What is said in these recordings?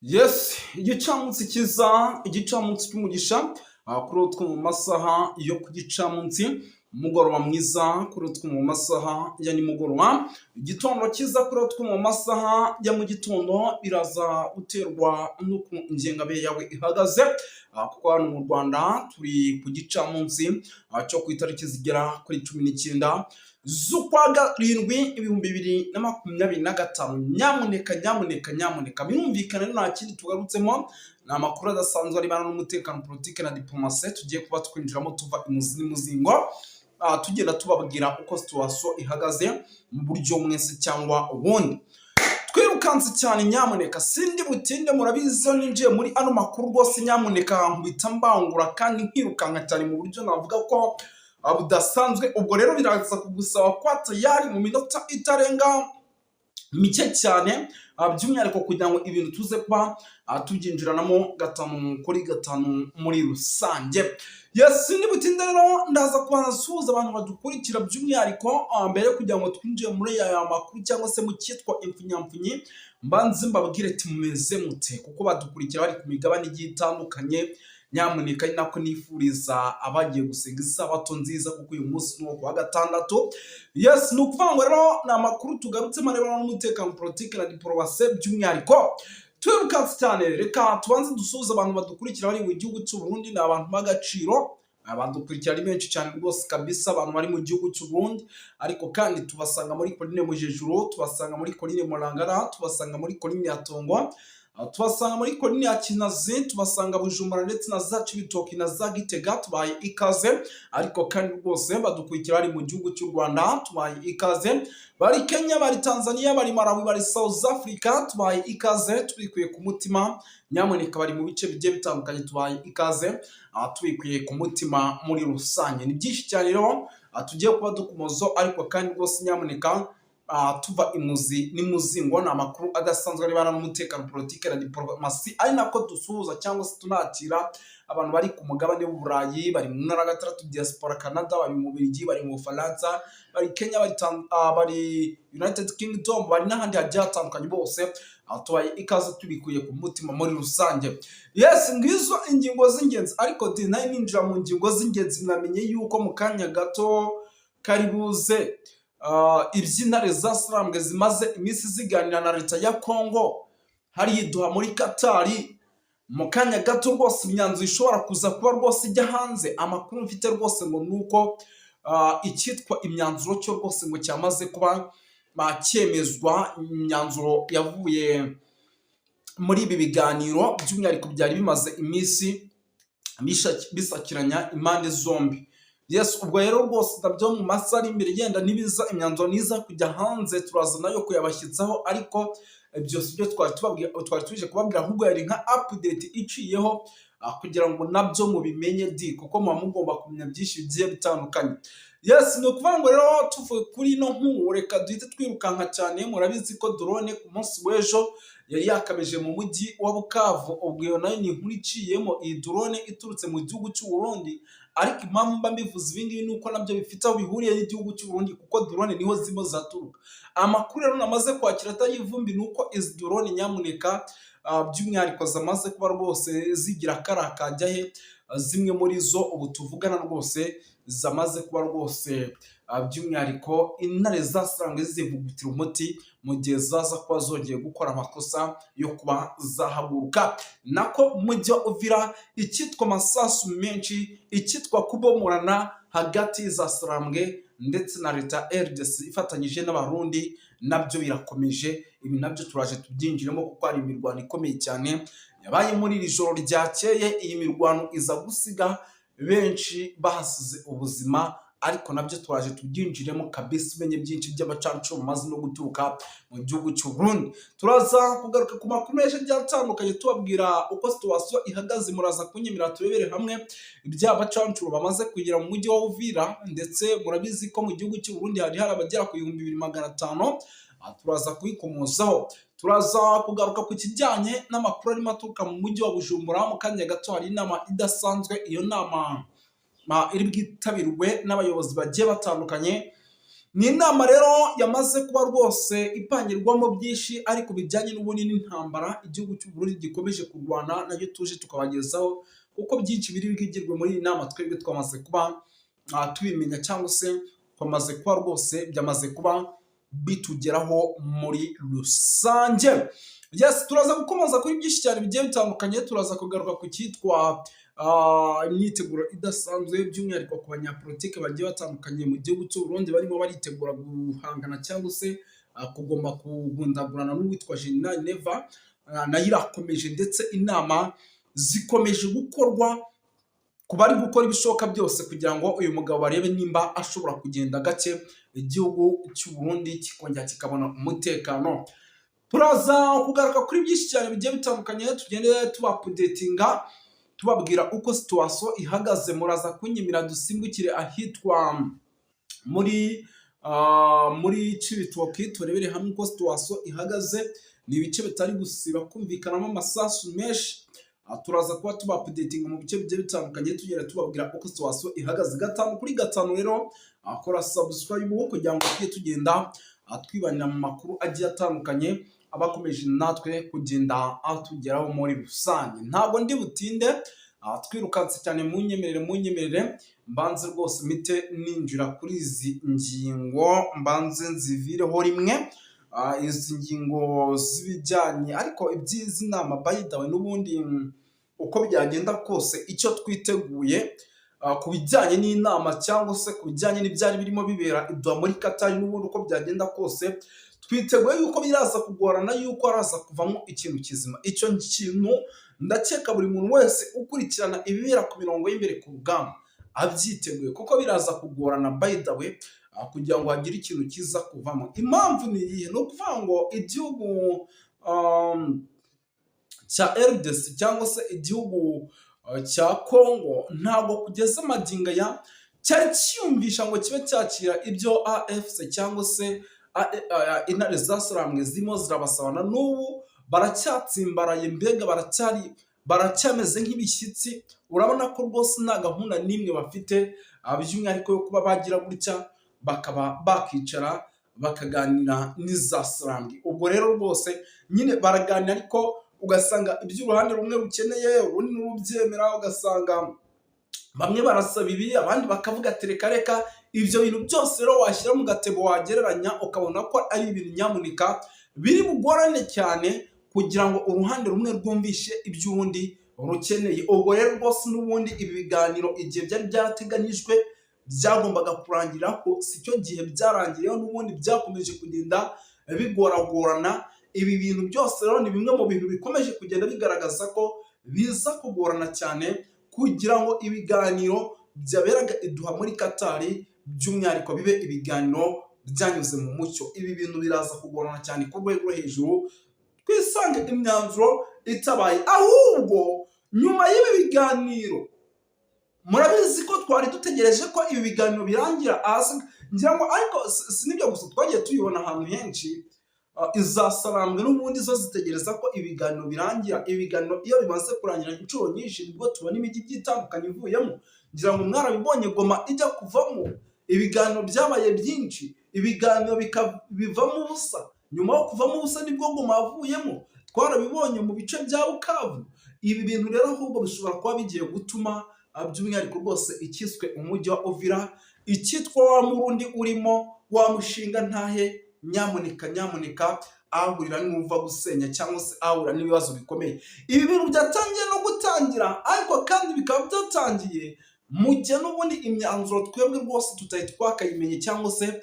Yes, igicamunsi kiza, igicamunsi cy'umugisha, kuri utwo mu masaha yo ku gicamunsi, umugoroba mwiza kuri utwo mu masaha ya nimugoroba, igitondo cyiza kuri utwo mu masaha ya mu gitondo, biraza guterwa n'uko ingengabihe yawe ihagaze, kuko hano mu Rwanda turi ku gicamunsi cyo ku itariki zigera kuri 19 z'ukwa karindwi 2025. Nyamuneka birumvikana nta kindi tugarutsemo, ni amakuru adasanzwe arebana n'umutekano, politike na diplomasi tugiye kuba twinjiramo tuva imuzi n'imuzingo, tugenda tubabwira uko situation ihagaze mu buryo mwese cyangwa ubundi. Twirukanse cyane nyamuneka, sindi butinde murabizi ninjiye muri ano makuru rwose, nyamuneka nkubita mbangura kandi nkirukanka cyane mu buryo navuga ko budasanzwe. Ubwo rero biraza kugusaba kwa tayari mu minota itarenga mike cyane, by'umwihariko kugira ngo ibintu tuze kuba tubyinjiranamo gatanu kuri gatanu muri rusange. Yes, ni butinde rero ndaza kubanasuhuza abantu badukurikira by'umwihariko, mbere kugira ngo twinjiye muri aya makuru cyangwa se mu cyitwa impfunyamfunyi, mbanze mbabwire ati mumeze mute, kuko badukurikira bari ku migabane igiye itandukanye. Nyamuneka nako nifuriza abagiye gusenga isabato nziza, kuko uyu munsi ni wa gatandatu. Yes, ni ukuvuga ngo rero ni amakuru tugarutse marebana n'umutekano, politike na diplomasi by'umwihariko. Twirukanse cyane, reka tubanze dusuhuza abantu badukurikira bari mu gihugu cy'u Burundi. Ni abantu b'agaciro, abadukurikira ari benshi cyane rwose kabisa, abantu bari mu gihugu cy'u Burundi, ariko kandi tubasanga muri Coline Mujejuru, tubasanga muri Coline Murangara, tubasanga muri Coline ya Tongwa, tubasanga muri Coline ya Kinazi, tubasanga Bujumbura ndetse na za Cibitoke na za Gitega. Tubaye ikaze. Ariko kandi rwose badukurikira bari mu gihugu cy'u Rwanda, tubaye ikaze. Bari Kenya, bari Tanzania, bari Malawi, bari South Africa, tubaye ikaze tubikuye ku mutima. Nyamuneka bari mu bice bigiye bitandukanye, tubaye ikaze tubikuye ku mutima muri rusange. Ni byinshi cyane rero tugiye kuba dukumozo, ariko kandi rwose nyamuneka tuva imuzi n'imuzingo, ni amakuru adasanzwe arebana n'umutekano, politike na diplomasi, ari nako dusuhuza cyangwa se tunakira abantu bari ku mugabane w'Uburayi, bari mu ntara gatandatu diaspora, Canada, bari mu Bubiligi, bari mu Bufaransa, bari Kenya, bari United Kingdom, bari n'ahandi hagiye hatandukanye. Bose tubaye ikaze tubikuye ku mutima muri rusange. Yes, ngizo ingingo z'ingenzi, ariko nayo ninjira mu ngingo z'ingenzi, mwamenye yuko mu kanya gato karibuze iby'intare zasarambwe zimaze iminsi ziganira na leta ya Congo hari iduha muri Katari. Mu kanya gato rwose imyanzuro ishobora kuza kuba rwose ijya hanze. Amakuru mfite rwose ngo nuko icyitwa imyanzuro cyo rwose ngo cyamaze kuba cyemezwa. Imyanzuro yavuye muri ibi biganiro by'umwihariko byari bimaze iminsi bisakiranya impande zombi. Yes, ubwo rero rwose ndabyo mu masaha ari imbere yenda nibiza imyanzuro niza kujya hanze turaza nayo kuyabashyitsaho, ariko byose byo twari tuje kubabwira, ahubwo yari nka update iciyeho kugira ngo nabyo mubimenye kuko muba mugomba kumenya byinshi bigiye bitandukanye. Yes, ni ukuvuga ngo rero tuvuye kuri ino nkuru, reka duhite twirukanka cyane. Murabizi ko drone ku munsi w'ejo yari yakameje mu mujyi wa Bukavu. Ubwo iyo nayo ni inkuru iciyemo, iyi drone iturutse mu gihugu cy'u Burundi, ariko impamvu mba mbivuze ibi ngibi nuko nabyo bifite aho bihuriye n'igihugu cy'u Burundi, kuko drone niho zimo zaturuka. Amakuru rero namaze kwakira atayivumbi nuko izi drone nyamuneka by'umwihariko zamaze kuba rwose zigira akara kajya he. Zimwe muri zo ubu tuvugana rwose zamaze kuba rwose by'umwihariko intare zasarambwe zivugutira umuti mu gihe zaza kuba zongeye gukora amakosa yo kuba zahaguruka. Nako mujya Uvira icyitwa amasasu menshi, icyitwa kubomorana hagati za Sarambwe ndetse na leta RDC ifatanyije n'abarundi, nabyo birakomeje. Ibi nabyo turaje tubyinjiremo kuko ari imirwano ikomeye cyane yabaye muri iri joro ryakeye. Iyi mirwano iza gusiga benshi bahasize ubuzima, ariko nabyo twaje tubyinjiremo kabisa, umenye byinshi by'abacancu bamaze no guturuka mu gihugu cy'u Burundi. Turaza kugaruka ku makuru menshi byatandukanye tubabwira uko situation ihagaze. Muraza kunyemera turebere hamwe iby'abacancu bamaze kugera mu mujyi wa Uvira, ndetse murabizi ko mu gihugu cy'u Burundi hari abagera ku 2500. Turaza kuyikomozaho. Turaza kugaruka ku kijyanye n'amakuru arimo aturuka mu mujyi wa Bujumbura. Mu kanya gato hari inama idasanzwe, iyo nama iri bwitabirwe n'abayobozi bagiye batandukanye ni inama rero yamaze kuba rwose ipangirwamo byinshi ariko bijyanye n'ubundi n'intambara igihugu cy'u Burundi gikomeje kurwana nayo tuje tukabagezaho kuko byinshi biri bwigirwe muri iyi nama twebwe twamaze kuba tubimenya cyangwa se twamaze kuba rwose byamaze kuba bitugeraho muri rusange. Yes, turaza gukomeza kuri byinshi cyane bigiye bitandukanye, turaza kugaruka ku cyitwa imyiteguro idasanzwe by'umwihariko ku banyapolitike bagiye batandukanye mu gihugu cy'u Burundi barimo baritegura guhangana cyangwa se kugomba kugundagurana n'uwitwa General Neva, nayo irakomeje ndetse inama zikomeje gukorwa ku bari gukora ibishoboka byose kugira ngo uyu mugabo barebe nimba ashobora kugenda gake igihugu cy'u Burundi kikongera kikabona umutekano. Turaza kugaruka kuri byinshi cyane bigiye bitandukanye, tugende tubapudetinga tubabwira uko situation ihagaze. Muraza kunyimira dusimbukire ahitwa muri Cibitoke turebere hamwe uko situation ihagaze. Ni ibice bitari gusiba kumvikanamo amasasu menshi, turaza kuba tubapudetinga mu bice bigiye bitandukanye tugera tubabwira uko situation ihagaze. 5/5 rero akora subscribe kugira ngo tujye tugenda twibanira mu makuru agiye atandukanye abakomeje natwe kugenda atugeraho muri rusange. Ntabwo ndi butinde twirukanse cyane, munyemerere mbanze rwose mite ninjira kuri izi ngingo, mbanze nzivireho rimwe izi ngingo zibijyanye ariko ibyizi nama by the way n'ubundi uko byagenda kose icyo twiteguye ku bijyanye n'inama cyangwa se ku bijyanye n'ibyari birimo bibera Doha muri Qatar, n'ubundi uko byagenda kose twiteguye yuko biraza kugorana yuko araza kuvamo ikintu kizima. Icyo kintu ndakeka buri muntu wese ukurikirana ibibera ku mirongo y'imbere ku rugamba abyiteguye kuko biraza kugorana by the way kugira ngo hagire ikintu kiza kuvamo. Impamvu ni iyihe? Ni ukuvuga ngo igihugu cya RDC cyangwa se igihugu cya Congo ntabwo kugeza magingo ya cyari cyiyumvisha ngo kibe cyakira ibyo AFC cyangwa se intare zasaramwe zirimo zirabasabana. N'ubu baracyatsimbaraye, mbega baracyameze nk'ibishyitsi. Urabona ko rwose nta gahunda n'imwe bafite by'umwihariko yo kuba bagira gutya bakaba bakicara bakaganira n'izasaramwe. Ubwo rero rwose nyine baraganira ariko ugasanga iby'uruhande rumwe rukeneye urundi n'urubyemera, ugasanga bamwe barasaba ibi abandi bakavuga ati reka. Ibyo bintu byose rero washyira mu gatebo wagereranya ukabona ko ari ibintu nyamuneka biri bugorane cyane kugira ngo uruhande rumwe rwumvishe iby'undi rukeneye. Ubwo rero rwose n'ubundi ibi biganiro igihe byari byarateganijwe byagombaga kurangira ko si cyo gihe byarangiriyeho, n'ubundi byakomeje kugenda bigoragorana. Ibi bintu byose rero ni bimwe mu bintu bikomeje kugenda bigaragaza ko biza kugorana cyane kugira ngo ibiganiro byaberaga Doha muri Qatar by'umwihariko bibe ibiganiro byanyuze mu mucyo. Ibi bintu biraza kugorana cyane ku rwego hejuru, twisange imyanzuro itabaye. Ahubwo nyuma y'ibi biganiro murabizi ko twari dutegereje ko ibi biganiro birangira ngira ngo ariko sinibyo gusa twagiye tuyibona ahantu henshi izasaramwe n'ubundi zo zitegereza ko ibiganiro birangira. Ibiganiro iyo bimaze kurangira inshuro nyinshi nibwo tubona imijyi itandukanye ivuyemo. Ngira ngo mwarabibonye Goma ijya kuvamo, ibiganiro byabaye byinshi, ibiganiro bivamo ubusa. Nyuma yo kuvamo ubusa nibwo Goma yavuyemo, twarabibonye mu bice bya Bukavu. Ibi bintu rero ahubwo bishobora kuba bigiye gutuma by'umwihariko rwose ikiswe umujyi wa Uvira, icyitwa wa Murundi urimo wa mushinga ntahe nyamuneka ahurira n'uva gusenya cyangwa se ahura n'ibibazo bikomeye. Ibi bintu byatangiye no gutangira ariko kandi bikaba byatangiye mu gihe n'ubundi imyanzuro twebwe rwose tutari twakayimenye cyangwa se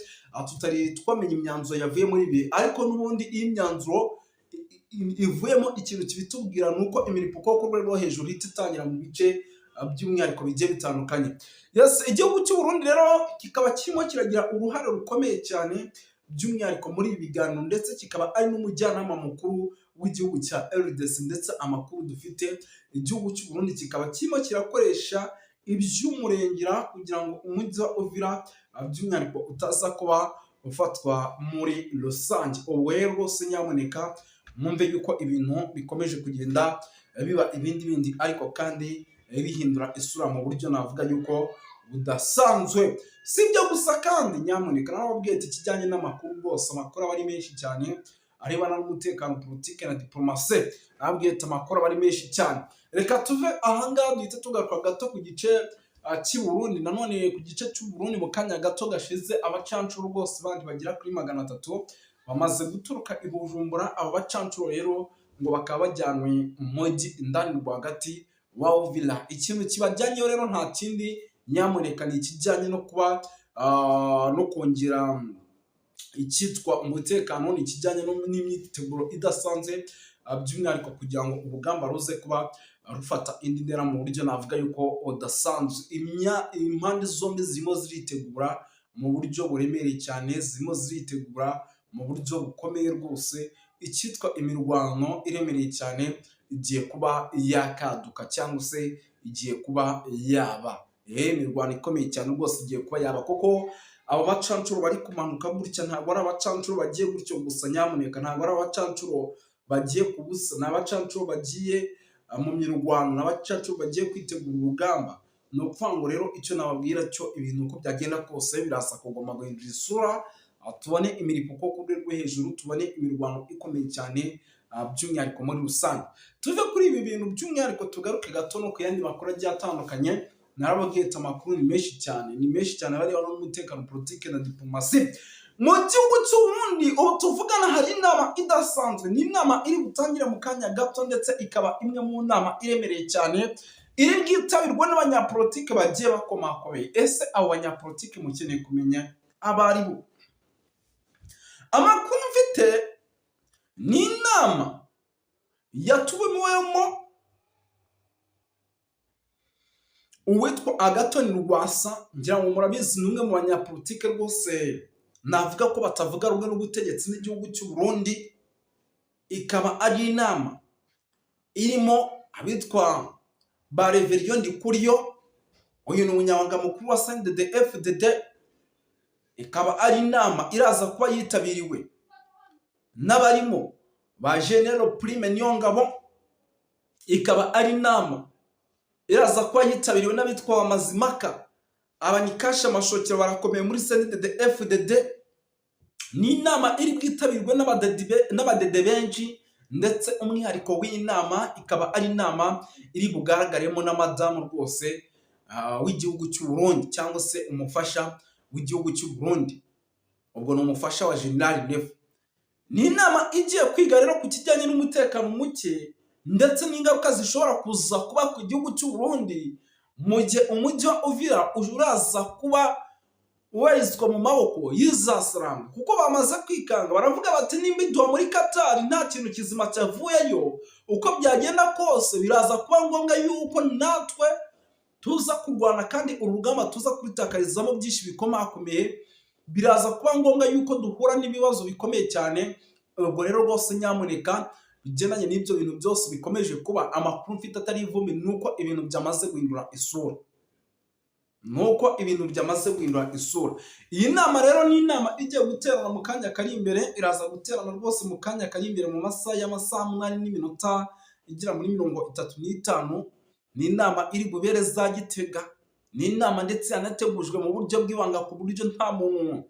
tutari twamenye imyanzuro yavuye muri ibi. Ariko n'ubundi iyi myanzuro ivuyemo ikintu kibitubwira nuko imiripuko ku rwego rwo hejuru ihita itangira mu bice by'umwihariko bigiye bitandukanye. Yes, igihugu cy'u Burundi rero kikaba kirimo kiragira uruhare rukomeye cyane by'umwihariko muri ibi biganiro, ndetse kikaba ari n'umujyanama mukuru w'igihugu cya RDC. Ndetse amakuru dufite igihugu cy'u Burundi kikaba kirimo kirakoresha iby'umurengera kugira ngo umujyi wa Uvira by'umwihariko utaza kuba ufatwa muri rusange. Ubwo rero rwose nyamuneka mwumve yuko ibintu bikomeje kugenda biba ibindi ariko kandi bihindura isura mu buryo navuga yuko budasanzwe. Si ibyo gusa kandi nyamuneka narababwiye ati kijyanye n'amakuru rwose, amakuru aba ari menshi cyane arebana n'umutekano, politike na diplomasi. Narababwiye ati amakuru aba ari menshi cyane. Reka tuve ahangaha duhite tugaruka gato ku gice cy'i Burundi. Nanone ku gice cy'u Burundi mu kanya gato gashize, abacancuro rwose bandi bagera kuri 300 bamaze guturuka i Bujumbura. Abo bacancuro rero ngo bakaba bajyanwe mu mujyi indani rwagati wa Uvira. Ikintu kibajyanyeho rero nta kindi nyamuneka ni ikijyanye no kuba no kongera icyitwa umutekano, ni ikijyanye n'imyiteguro idasanzwe, by'umwihariko kugira ngo urugamba ruze kuba rufata indi ntera mu buryo navuga yuko udasanzwe. Impande zombi zirimo ziritegura mu buryo buremereye cyane, zirimo ziritegura mu buryo bukomeye rwose. Icyitwa imirwano iremereye cyane igiye kuba yakaduka cyangwa se igiye kuba yaba. Imirwano ikomeye cyane rwose igiye kuba yaba, kuko abo bacancuro bari kumanuka gutya ntabwo ari abacancuro bagiye gutyo gusa nyamuneka, ntabwo ari abacancuro bagiye kubusa, ni abacancuro bagiye mu mirwano, ni abacancuro bagiye kwitegura urugamba. Ni ukuvuga ngo rero icyo nababwira cyo, ibintu uko byagenda kose birasa kugomba guhindura isura, tubone imiripuko ku rwego rwo hejuru, tubone imirwano ikomeye cyane, by'umwihariko muri rusange. Tuve kuri ibi bintu by'umwihariko tugaruke gato no ku yandi makuru agiye atandukanye. Narababwiye ati amakuru ni menshi cyane bari n'umutekano, politike na diplomasi. Mu gihugu cy'u Burundi ubu tuvugana hari inama idasanzwe, ni inama iri gutangire mu kanya gato, ndetse ikaba imwe mu nama iremereye cyane iri bwitabirwa n'abanyapolitike bagiye bakomakomeye. Ese abo banyapolitike mukeneye kumenya abari bo? Amakuru mfite ni inama yatumiwemo uwitwa Agathon Rwasa. Ngira ngo murabizi ni umwe mu banyapolitike rwose navuga ko batavuga rumwe n'ubutegetsi n'igihugu cy'u Burundi. Ikaba ari inama irimo abitwa ba Reverien Ndikuriyo, uyu ni umunyamabanga mukuru wa CNDD-FDD. Ikaba ari inama iraza kuba yitabiriwe n'abarimo ba General Prime Niyongabo. Ikaba ari inama iraza kuba yitabiriwe n'abitwa Mazimaka, Abanyikasha Mashokero barakomeye muri CNDD-FDD. Ni inama iri kwitabirwa n'abadede benshi, ndetse umwihariko w'inama ikaba ari inama iri bugaragaremo na madamu rwose w'igihugu cy'u Burundi, cyangwa se umufasha w'igihugu cy'u Burundi. Ubwo ni umufasha wa General Nefu. Ni inama igiye kwiga rero ku kijyanye n'umutekano muke, ndetse n'ingaruka zishobora kuza kuba ku gihugu cy'u Burundi mu gihe umujyi wa Uvira uraza kuba werizwa mu maboko y'Izasilamu. Kuko bamaze kwikanga, baravuga bati nimba iduha muri Qatar nta kintu kizima cyavuyeyo, uko byagenda kose biraza kuba ngombwa yuko natwe tuza kurwana, kandi urugamba tuza kuritakarizamo byinshi bikomakomeye. Biraza kuba ngombwa yuko duhura n'ibibazo bikomeye cyane. Ubwo rero rwose nyamuneka bigendanye n'ibyo bintu byose bikomeje kuba, amakuru mfite atari ivumi nuko ibintu byamaze guhindura isura, Iyi nama rero ni inama igiye guterana mu kanya kari imbere, iraza guterana rwose mu kanya kari imbere mu masaha 8 n'iminota igera muri 35. Ni inama iri bubere za Gitega. Ni inama ndetse yanategujwe mu buryo bw'ibanga, ku buryo nta muntu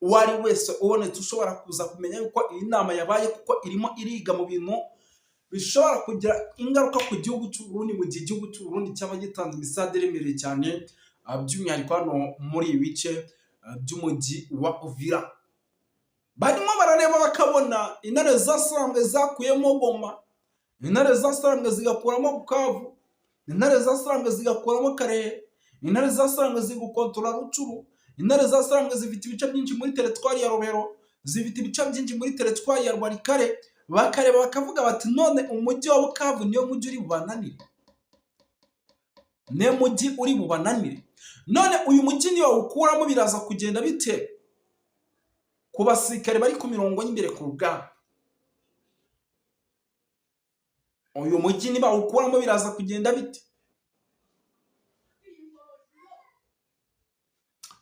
uwari wese ubonetse ushobora kuza kumenya yuko iyi nama yabaye, kuko irimo iriga mu bintu bishobora kugira ingaruka ku gihugu cy'u Burundi, mu gihe igihugu cy'u Burundi cyaba gitanze imisade iremereye cyane, by'umwihariko hano muri ibi bice by'umujyi wa Uvira. Barimo barareba bakabona intare zasarambwe zakuyemo Goma, intare zasarambwe zigakuramo Bukavu, intare zasarambwe zigakuramo Karehe, intare zasarambwe zigukontrola Rucuru, intare zasarambwe zifite ibice byinshi muri teritwari ya Robero, zifite ibice byinshi muri teritwari ya Rwarikare. Bakareba bakavuga bati none umujyi wa Bukavu niyo mujyi uri bubananire, none uyu mujyi niyo ukuramo biraza kugenda bite ku basirikare bari ku mirongo y'imbere ku rugamba? Uyu mujyi niba ukuramo biraza kugenda bite?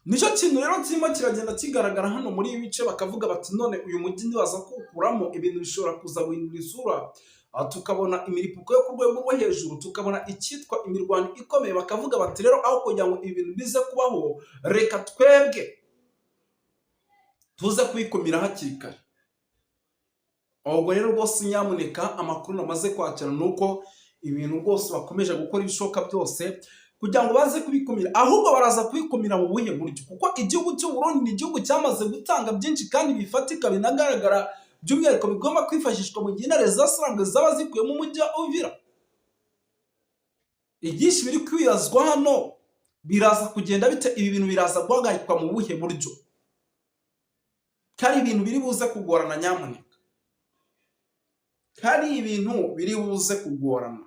Nicyo kintu rero kirimo kiragenda kigaragara hano muri ibi bice. Bakavuga bati none uyu mujyi nibaza kuwukuramo ibintu bishobora kuza guhindura isura tukabona imiripuko yo ku rwego rwo hejuru, tukabona icyitwa imirwano ikomeye, bakavuga bati rero aho kugira ngo ibi bintu bize kubaho, reka twebwe tuze kwikumira hakiri kare. Ubwo rero rwose nyamuneka amakuru namaze kwakira nuko ibintu rwose bakomeje gukora ibishoboka byose kugira ngo baze kubikumira, ahubwo baraza kubikumira mu buhe buryo? Kuko igihugu cy'u Burundi ni igihugu cyamaze gutanga byinshi kandi bifatika binagaragara, by'umwihariko bigomba kwifashishwa mu gihe intare zasarambwe zaba zikuye mu mujyi wa Uvira. Ibyinshi biri kwibazwa hano biraza kugenda bite? Ibi bintu biraza guhagarikwa mu buhe buryo? Kari ibintu biri buze kugorana nyamuneka, kari ibintu biri buze kugorana,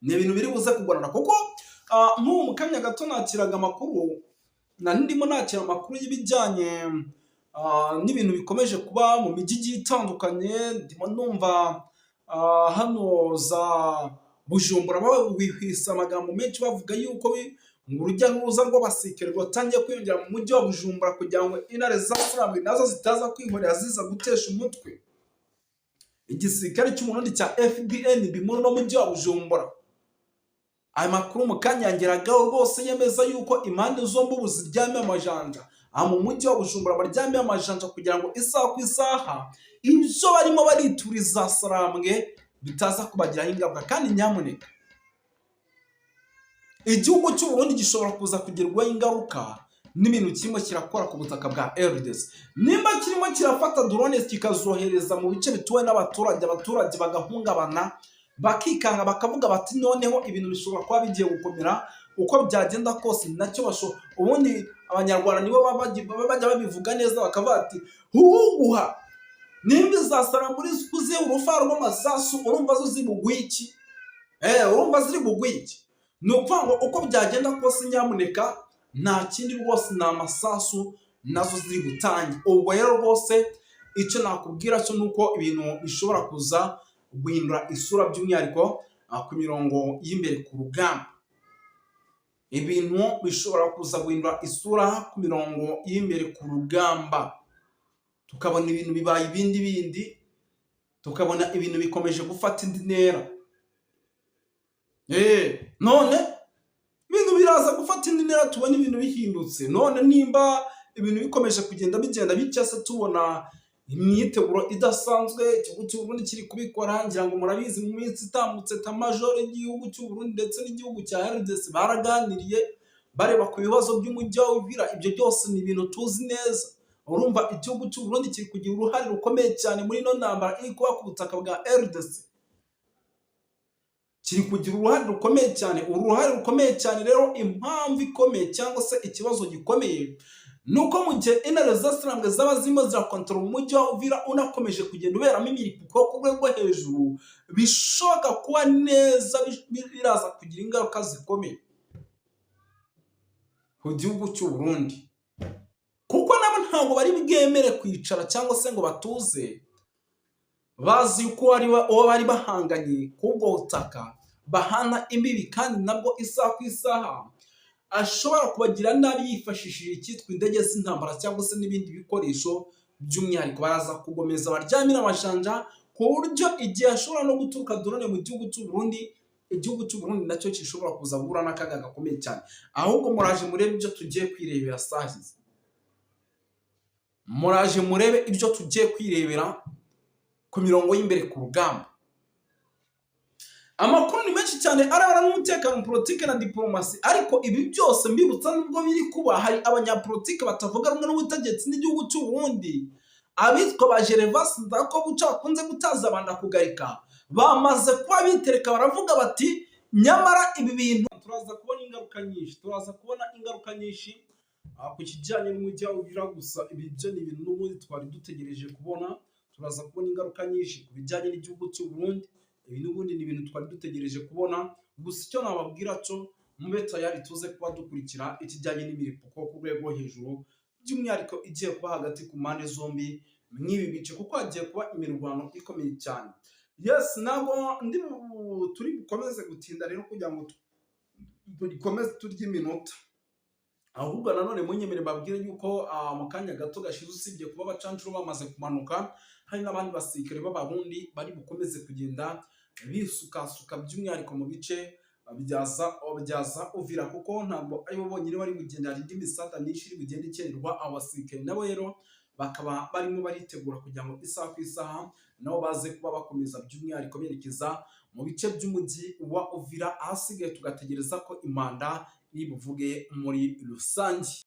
ni ibintu biri buze kugorana. Kuko nk'ubu mu kanya gato nakiraga amakuru, ndimo nakira amakuru y'ibijyanye n'ibintu bikomeje kuba mu mijyi igiye itandukanye. Ndimo numva hano za Bujumbura bihwisa amagambo menshi bavuga yuko urujya n'uruza rw'abasirikare rwatangiye kwiyongera mu mujyi wa Bujumbura kugira ngo intare zasarambwe nazo zitaza kwihorera ziza gutesha umutwe igisirikare cy'umurundi cya FDN muri no mujyi wa Bujumbura. Aya makuru mu kanya yangeragaho rwose yemeza yuko impande zombi ubu ziryamiye amajanja. Aha mu mujyi wa Bujumbura baryamiye amajanja kugira ngo isaha ku isaha ibyo barimo barituriza sarambwe bitaza kubagiraho ingaruka. Kandi nyamuneka igihugu cy'u Burundi gishobora kuza kugerwaho ingaruka n'ibintu kirimo kirakora ku butaka bwa RDC. Nimba kirimo kirafata drone kikazohereza mu bice bituwe n'abaturage, abaturage bagahungabana bakikanga bakavuga bati noneho ibintu bishobora kuba bigiye gukomera, uko byagenda kose nacyo ubundi abanyarwanda nibo bajya babivuga neza bakavuga ati huguha nimba izasara muri kuze urufaro rw'amasasu urumva zo zibugwiki, urumva ziri bugwiki. Ni ukuvuga ngo uko byagenda kose nyamuneka nta kindi rwose ni amasasu nazo ziri gutangira. Ubwo rero rwose icyo nakubwira cyo nuko ibintu bishobora kuza guhindura isura, by'umwihariko ku mirongo y'imbere ku rugamba. Ibintu bishobora kuza guhindura isura ku mirongo y'imbere ku rugamba, tukabona ibintu bibaye ibindi, tukabona ibintu bikomeje gufata indi ntera. None ibintu biraza gufata indi ntera, tubona ibintu bihindutse. None nimba ibintu bikomeje kugenda bicyase, tubona imyiteguro idasanzwe igihugu cy'u Burundi kiri kubikora. Ngira ngo murabizi mu minsi itambutse major y'igihugu cy'u Burundi ndetse n'igihugu cya RDC baraganiriye bareba ku bibazo by'umujyi wa Uvira. Ibyo byose ni ibintu tuzi neza. Urumva igihugu cy'u Burundi kiri kugira uruhare rukomeye cyane muri no ntambara iri kuba ku butaka bwa RDC, kiri kugira uruhare rukomeye cyane. Uruhare rukomeye cyane rero, impamvu ikomeye cyangwa se ikibazo gikomeye nuko mu gihe intare zasarambwe zaba zirimo zirakontorora umujyi wa Uvira unakomeje kugenda uberamo imiripuko ku rwego hejuru, bishoboka kuba neza biraza kugira ingaruka zikomeye ku gihugu cy'u Burundi. Kuko nabo ntabwo bari bwemere kwicara cyangwa se ngo batuze, bazi yuko bari bahanganye k'ubwo butaka bahana imbibi, kandi nabwo isaha ku isaha ashobora kubagira nabi yifashishije icyitwa indege z'intambara cyangwa se n'ibindi bikoresho. By'umwihariko baraza kugomeza baryamira amajanja ku buryo igihe ashobora no guturuka drone mu gihugu cy'u Burundi, igihugu cy'u Burundi nacyo gishobora kuza guhura n'akaga gakomeye cyane. Ahubwo muraje murebe ibyo tugiye kwirebera sahize, muraje murebe ibyo tugiye kwirebera ku mirongo y'imbere ku rugamba. Amakuru ni menshi cyane arabara n'umutekano, politike na diplomasi, ariko ibi byose mbibutsa nubwo biri kuba hari abanyapolitike batavuga rumwe n'ubutegetsi n'igihugu cy'u Burundi, abitwa ba Gervas Ndirakobuca bakunze gutaza abanda kugarika, bamaze kuba bitereka baravuga bati nyamara ibi bintu turaza kubona ingaruka nyinshi, ku kijyanye n'umujyi wa Uvira. Gusa ibi byo ni ibintu n'ubundi twari dutegereje kubona. Turaza kubona ingaruka nyinshi ku bijyanye n'igihugu cy'u Burundi. Ibi n'ubundi ni ibintu twari dutegereje kubona. Gusa icyo nababwira cyo mube tayari tuze kuba dukurikira ikijyanye n'imiripuko ku rwego hejuru, by'umwihariko igiye kuba hagati ku mpande zombi mw'ibi bice, kuko hagiye kuba imirwano ikomeye cyane. Yes, ntabwo turi bukomeze gutinda rero kugira ngo dukomeze turya iminota, ahubwo nanone munyemere babwire yuko mu kanya gato gashize, usibye kuba abacancuro bamaze kumanuka, hari n'abandi basirikare b'abarundi bari bukomeze kugenda bisukasuka by'umwihariko mu bice byaza Uvira, kuko ntabwo aribo bonyine bari bugenda, hari indi misada myinshi iri bugenda ikenerwa. Abasirikare nabo rero bakaba barimo baritegura kugira ngo isaha ku isaha nabo baze kuba bakomeza by'umwihariko berekeza mu bice by'umujyi wa Uvira, ahasigaye tugategereza ko imanda iri buvuge muri rusange.